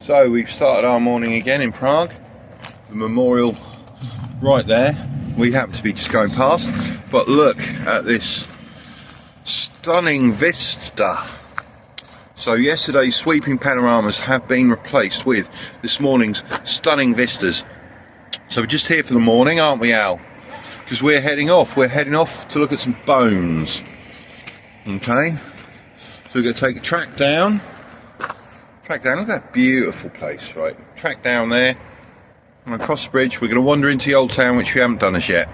So we've started our morning again in Prague. The memorial right there. We happen to be just going past, but look at this stunning vista. So yesterday's sweeping panoramas have been replaced with this morning's stunning vistas. So we're just here for the morning, aren't we, Al? Because we're heading off. We're heading off to look at some bones. Okay. So we're going to take a track down. Look at that beautiful place, right? Track down there, and across the bridge. We're going to wander into the old town, which we haven't done as yet.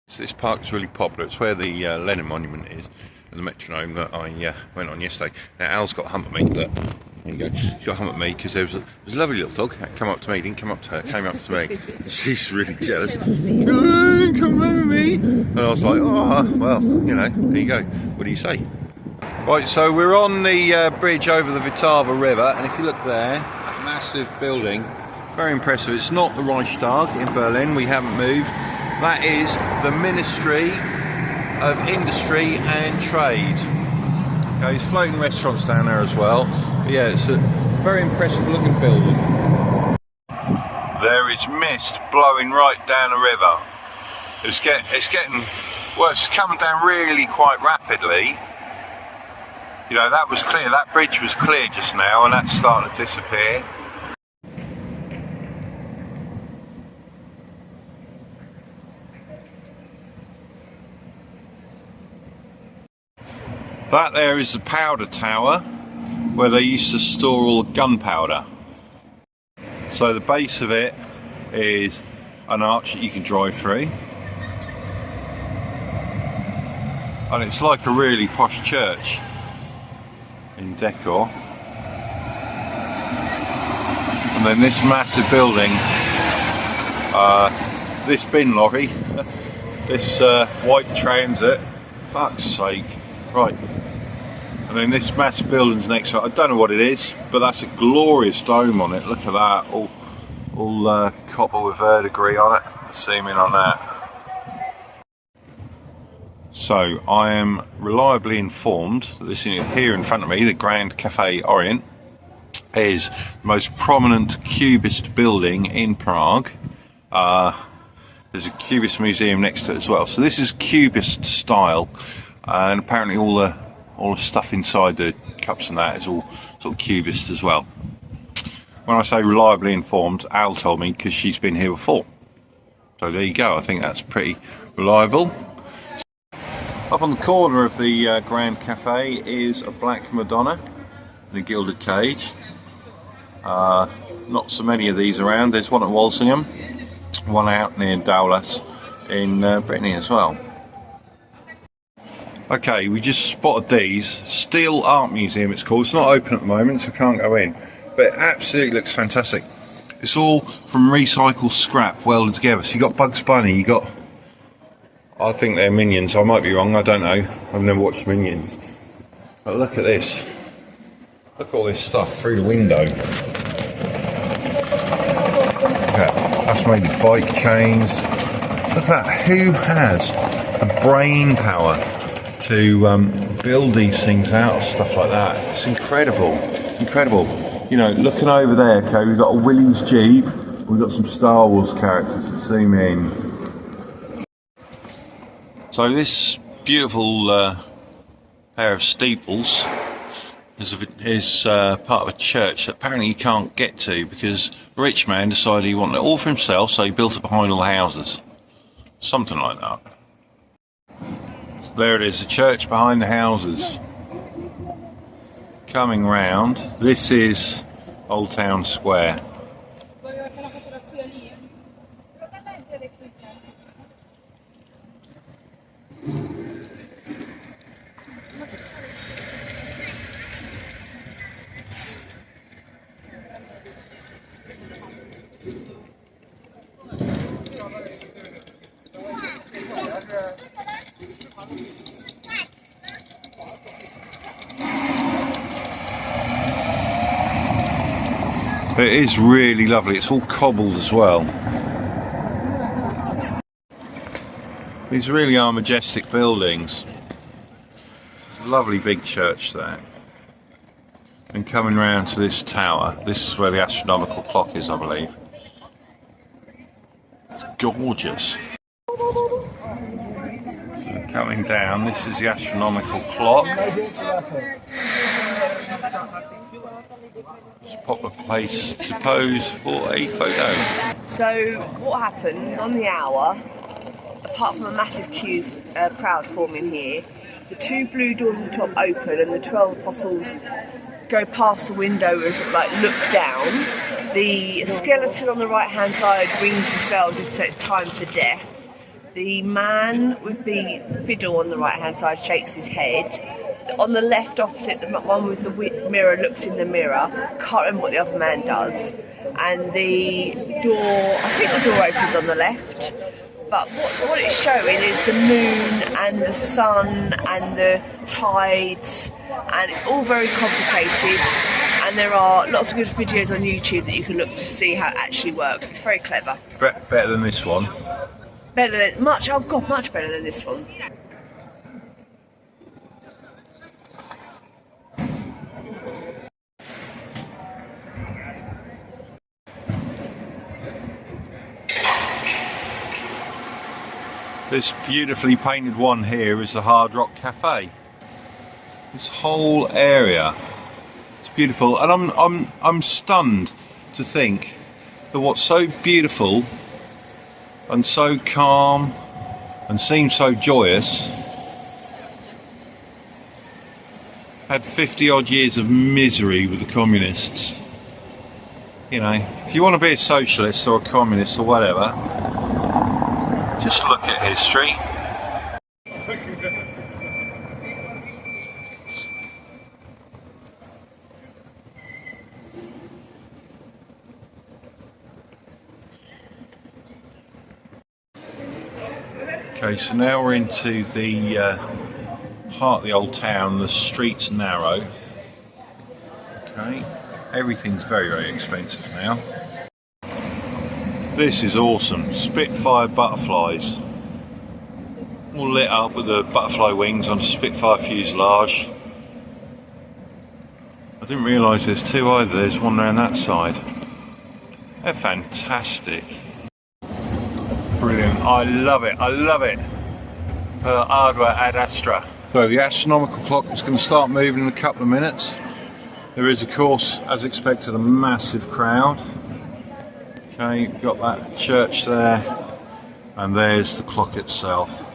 So this park is really popular. It's where the Lenin monument is, and the metronome that I went on yesterday. Now Al's got a hump at me. Look, there you go. She's got a hump at me because there's a lovely little dog that came up to me. Didn't come up to her. Came up to me. She's really jealous. Come over me. And I was like, oh well, you know, there you go. What do you say? Right, so we're on the bridge over the Vltava River, and if you look there, that massive building, very impressive. It's not the Reichstag in Berlin, we haven't moved. That is the Ministry of Industry and Trade. Okay, there's floating restaurants down there as well. But yeah, it's a very impressive looking building. There is mist blowing right down the river. It's getting, well, it's coming down really quite rapidly. You know, that was clear, that bridge was clear just now, and that's starting to disappear. That there is the powder tower, where they used to store all the gunpowder. So the base of it is an arch that you can drive through. And it's like a really posh church in decor. And then this massive building, this bin lorry, this white transit, fuck's sake, right. And then this massive building's next to it. I don't know what it is, but that's a glorious dome on it. Look at that, all copper with verdigris on it. Zoom in on that. So I am reliably informed that this here in front of me, the Grand Cafe Orient, is the most prominent Cubist building in Prague. There's a Cubist museum next to it as well. So this is Cubist style, and apparently all the stuff inside the cups and that is all sort of Cubist as well. When I say reliably informed, Al told me because she's been here before. So there you go. I think that's pretty reliable. Up on the corner of the Grand Cafe is a black Madonna in a gilded cage. Not so many of these around. There's one at Walsingham, one out near Daulas in Brittany as well. Okay, we just spotted these. Steel Art Museum it's called. It's not open at the moment, so I can't go in. But it absolutely looks fantastic. It's all from recycled scrap welded together. So you got Bugs Bunny, you got, I think they're Minions, I might be wrong, I don't know. I've never watched Minions. But look at this. Look at all this stuff through the window. Look at that. That's maybe bike chains. Look at that. Who has the brain power to build these things out of stuff like that? It's incredible. Incredible. You know, looking over there, okay, we've got a Willys Jeep. We've got some Star Wars characters. Let's zoom in. So this beautiful pair of steeples is part of a church that apparently you can't get to because a rich man decided he wanted it all for himself, so he built it behind all the houses. Something like that. So there it is, the church behind the houses. Coming round, this is Old Town Square. It is really lovely. It's all cobbled as well. These really are majestic buildings. It's a lovely big church there. And coming round to this tower, this is where the astronomical clock is, I believe. It's gorgeous. So coming down, this is the astronomical clock. Just pop a place to pose for a photo. So what happens on the hour, apart from a massive crowd forming here, the two blue doors at the top open and the 12 apostles go past the window and sort of like look down. The skeleton on the right hand side rings his bell as if to say it's time for death. The man with the fiddle on the right hand side shakes his head. On the left opposite, the one with the mirror looks in the mirror. Can't remember what the other man does. And the door, I think the door opens on the left. But what it's showing is the moon and the sun and the tides, and it's all very complicated. And there are lots of good videos on YouTube that you can look to see how it actually works. It's very clever. Better than this one. Better than much. Oh God, much better than this one. This beautifully painted one here is the Hard Rock Cafe. This whole area, it's beautiful, and I'm stunned to think that what's so beautiful and so calm and seems so joyous had 50 odd years of misery with the communists. You know, if you want to be a socialist or a communist or whatever, just look at history. Okay, so now we're into the heart of the old town. The street's narrow. Okay, everything's very, very expensive now. This is awesome. Spitfire butterflies. All lit up with the butterfly wings on a Spitfire fuselage. I didn't realise there's two either. There's one around that side. They're fantastic. Brilliant. I love it. I love it. Per ardua ad astra. So the astronomical clock is going to start moving in a couple of minutes. There is, of course, as expected, a massive crowd. Okay, you've got that church there, and there's the clock itself.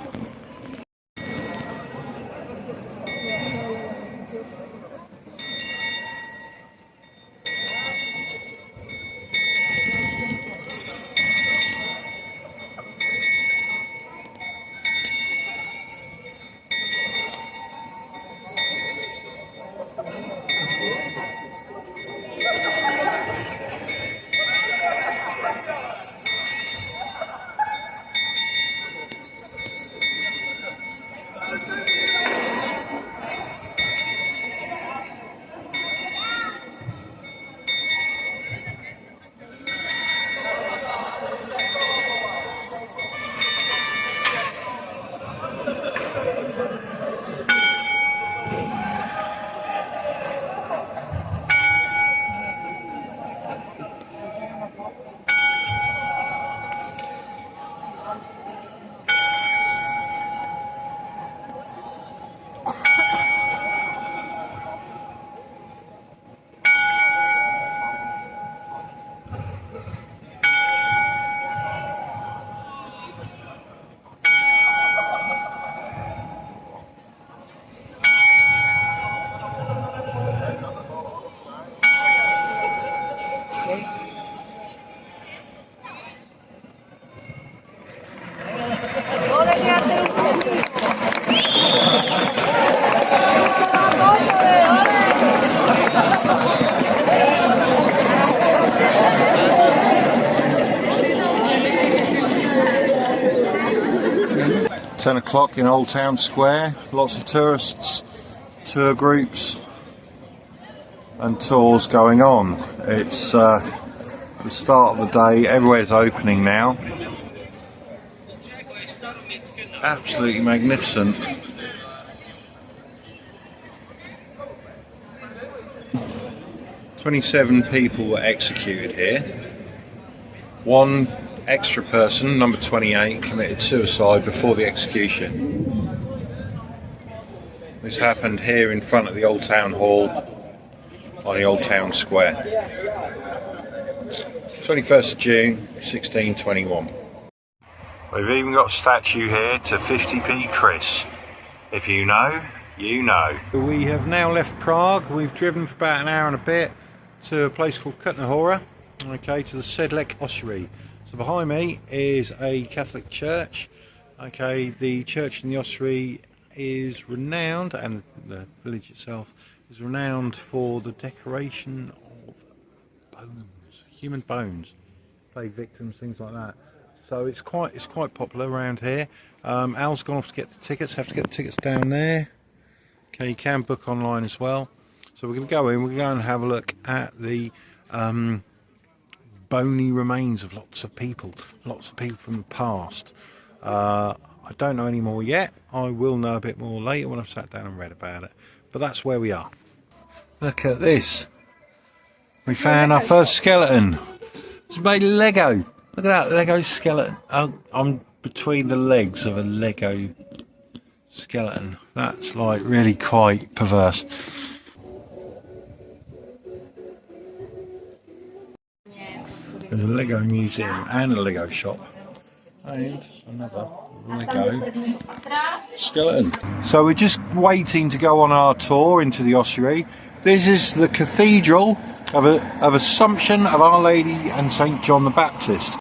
Ten o'clock in Old Town Square, lots of tourists, tour groups and tours going on. It's the start of the day, everywhere's opening now. Absolutely magnificent. 27 people were executed here. One extra person, number 28, committed suicide before the execution. This happened here in front of the Old Town Hall on the Old Town Square. 21st of June 1621. We've even got a statue here to 50p Chris. If you know, you know. We have now left Prague. We've driven for about an hour and a bit to a place called Kutna, okay, to the Sedlec Ossuary. So behind me is a Catholic church. Okay, the church in the ossuary is renowned, and the village itself is renowned for the decoration of bones, human bones, plague victims, things like that. So it's quite popular around here. Al's gone off to get the tickets. Have to get the tickets down there. Okay, you can book online as well. So we're going to go in. We're going to go and have a look at the bony remains of lots of people from the past. I don't know any more yet. I will know a bit more later when I've sat down and read about it. But that's where we are. Look at this. We found our first skeleton. It's made of Lego. Look at that Lego skeleton. I'm between the legs of a Lego skeleton. That's like really quite perverse. There's a Lego museum and a Lego shop and another Lego skeleton. So we're just waiting to go on our tour into the ossuary. This is the Cathedral of Assumption of Our Lady and St John the Baptist.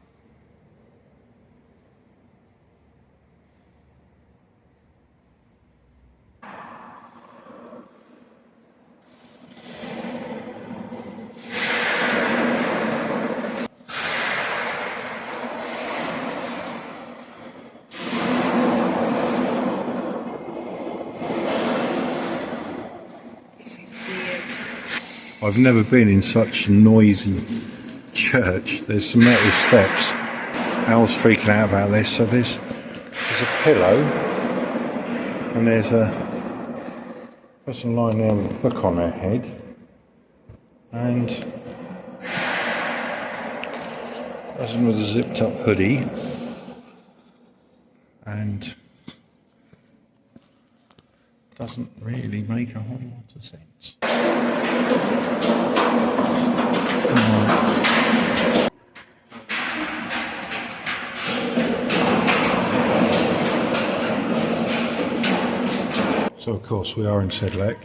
I've never been in such a noisy church. There's some metal steps. Al's freaking out about this. So there's a pillow, and there's a person lying there with a book on their head, and a person with a zipped up hoodie, and doesn't really make a whole lot of sense. So of course we are in Sedlec.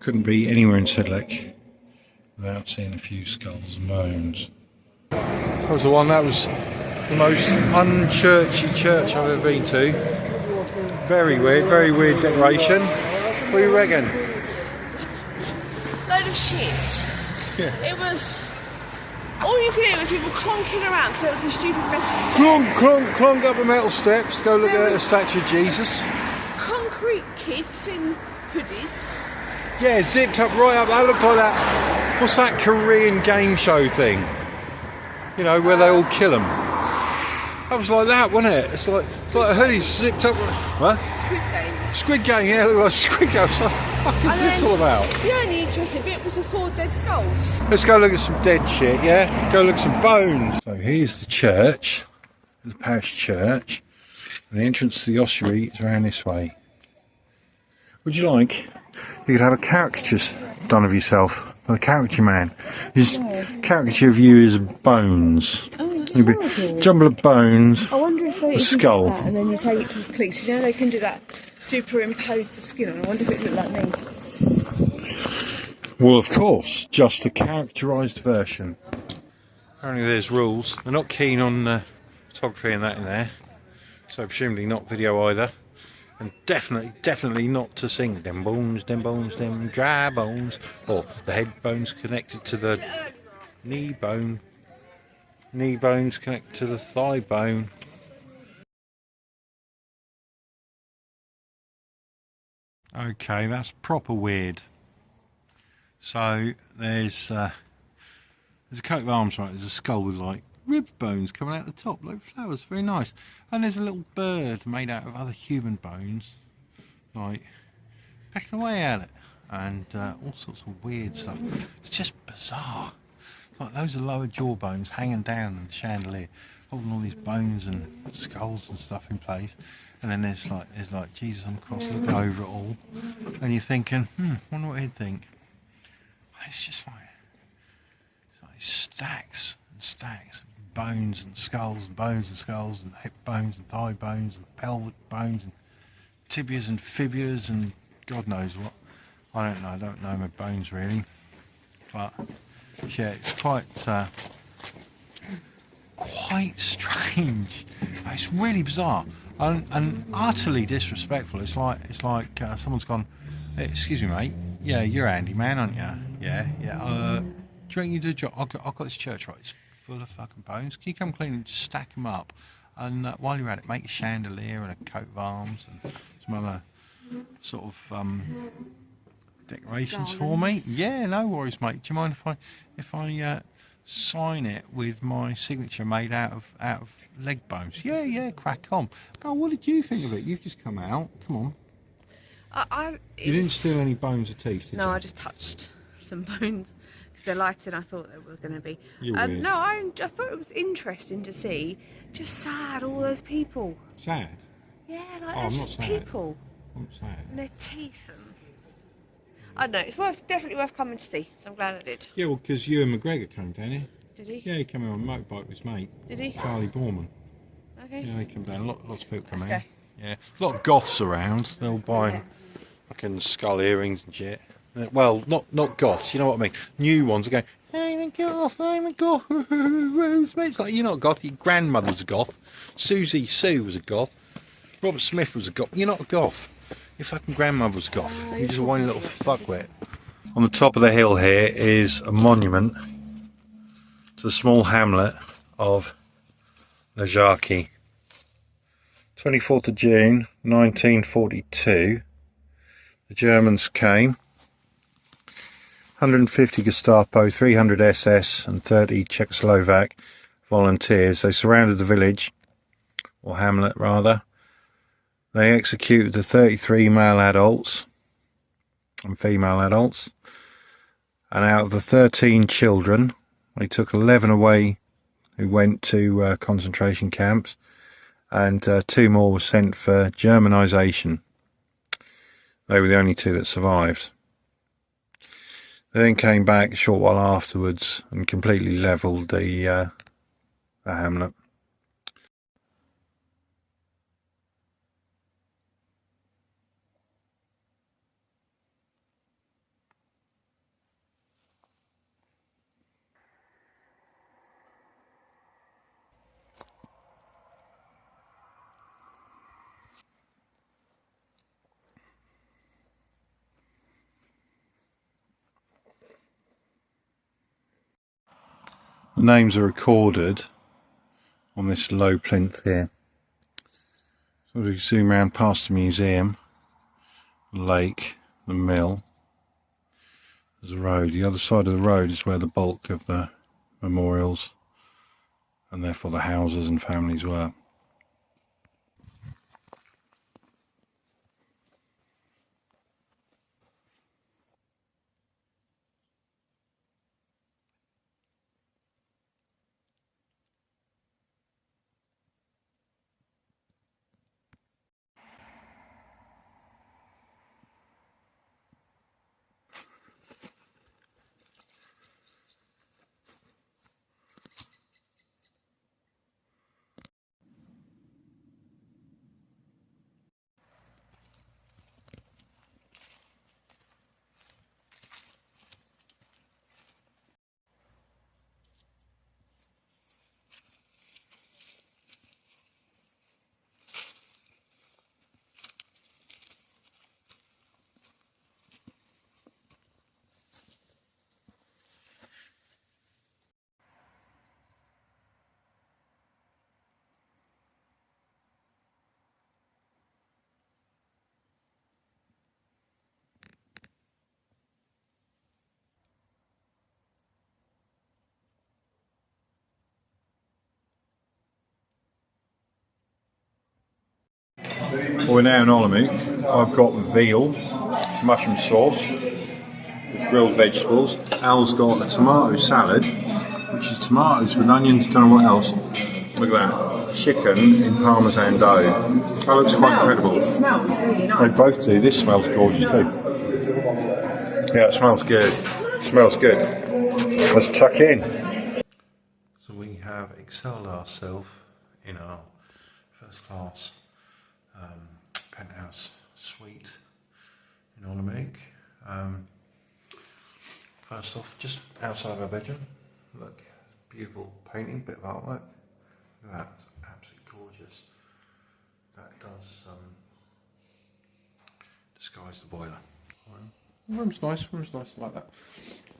Couldn't be anywhere in Sedlec without seeing a few skulls and bones. That was the one. That was the most unchurchy church I've ever been to. Very weird decoration. What do you reckon? Load of shit. Yeah. It was... all you could hear was people clonking around because there was a stupid metal steps. Clonk up the metal steps, go look at the statue of Jesus. Concrete kids in hoodies. Yeah, zipped up right up. That looked like that. What's that Korean game show thing? You know, where they all kill them. That was like that, wasn't it? It's like a hoodie zipped up. What? Squid Games. Squid Game, yeah, it looked like Squid Game. What the fuck is this all about? The only interesting bit was the 4 dead skulls. Let's go look at some dead shit, yeah? Go look at some bones. So here's the church, the parish church, and the entrance to the ossuary is around this way. Would you like? You could have a caricature done of yourself, by the caricature man. His caricature of you is bones. Oh, jumble of bones, I wonder if they a skull. That and then you take it to the police. You know they can do that, superimpose the skin on. I wonder if it looked like me. Well, of course, just a characterised version. Apparently there's rules. They're not keen on photography and that in there, so presumably not video either. And definitely not to sing them bones, them dry bones, or the head bones connected to the knee bone. Knee bones connect to the thigh bone. Okay, that's proper weird. So there's a coat of arms, right? There's a skull with like rib bones coming out the top, like flowers. Very nice. And there's a little bird made out of other human bones, like pecking away at it. and all sorts of weird stuff. It's just bizarre. Like loads of lower jaw bones hanging down in the chandelier, holding all these bones and skulls and stuff in place. And then there's like Jesus on the cross looking over it all, and you're thinking, wonder what he'd think. It's just like stacks and stacks of bones and skulls and bones and skulls and hip bones and thigh bones and pelvic bones and tibias and fibulas and God knows what. I don't know my bones really, but yeah, it's quite strange. It's really bizarre and utterly disrespectful. It's like someone's gone, hey, excuse me mate, yeah, you're Andy man, aren't you? Yeah. Do you reckon you do a job? I've got this church, right, it's full of fucking bones. Can you come clean and just stack them up? And while you're at it, make a chandelier and a coat of arms and some other sort of decorations for me. Yeah, no worries, mate. Do you mind if I sign it with my signature made out of leg bones? Yeah, crack on. Oh, what did you think of it? You've just come out. Come on. You didn't steal any bones or teeth, did you? No, I just touched some bones because they're lighter than I thought they were going to be. You're weird. No, I thought it was interesting to see. Just sad, all those people. Sad? Yeah, like they're just people. I'm sad. And their teeth and... I don't know, it's definitely worth coming to see, so I'm glad I did. Yeah, well, because Ewan McGregor came down here. Did he? Yeah, he came in on a motorbike with his mate. Did he? Charlie Borman. Okay. Yeah, he came down. Lots of people come in. Let's Yeah, a lot of goths around. They'll buy fucking skull earrings and shit. Well, not goths, you know what I mean. New ones are going, I'm a goth, I'm a goth. It's like, you're not a goth, your grandmother was a goth. Susie Sue was a goth. Robert Smith was a goth. You're not a goth. Your fucking grandmother was a goth. You're just a whiny little fuckwit. On the top of the hill here is a monument to the small hamlet of Lezaky. 24th of June 1942, the Germans came. 150 Gestapo, 300 SS and 30 Czechoslovak volunteers. They surrounded the village, or hamlet rather. They executed the 33 male adults and female adults, and out of the 13 children, they took 11 away who went to concentration camps, and 2 more were sent for Germanisation. They were the only 2 that survived. They then came back a short while afterwards and completely levelled the hamlet. The names are recorded on this low plinth here. So we zoom around past the museum, the lake, the mill, there's a road. The other side of the road is where the bulk of the memorials and therefore the houses and families were. Well, we're now in Olomouc. I've got veal, mushroom sauce, grilled vegetables. Al's got a tomato salad, which is tomatoes with onions, don't know what else. Look at that, chicken in parmesan dough. That looks quite incredible. It smells really nice. They both do. This smells gorgeous too. Yeah, it smells good. It smells good. Let's tuck in. So we have excelled ourselves in our first class penthouse suite in Ornamentic. First off, just outside our bedroom, look, beautiful painting, bit of artwork. Look at that, it's absolutely gorgeous. That does disguise the boiler. Room's nice, I like that.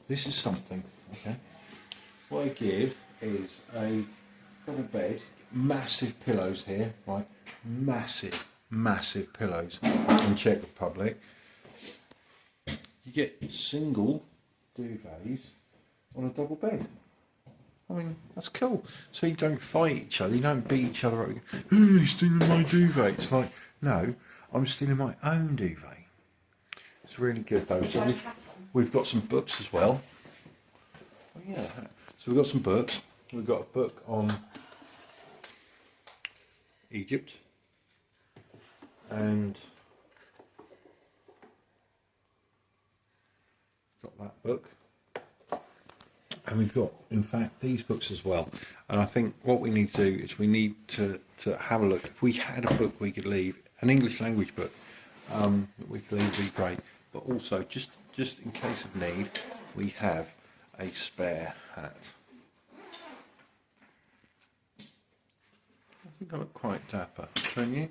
This is something, okay. What I give is a double bed, massive pillows here, right? Massive pillows in Czech Republic. You get single duvets on a double bed. I mean, that's cool. So you don't fight each other, you don't beat each other up. Oh, you're stealing my duvet. It's like, no, I'm stealing my own duvet. It's really good though. So we've got some books as well. Oh yeah. So we've got some books. We've got a book on Egypt and got that book. And we've got, in fact, these books as well. And I think what we need to do is we need to have a look. If we had a book we could leave, an English language book that we could leave, would be great. But also, just in case of need, we have a spare hat. I think I look quite dapper, don't you?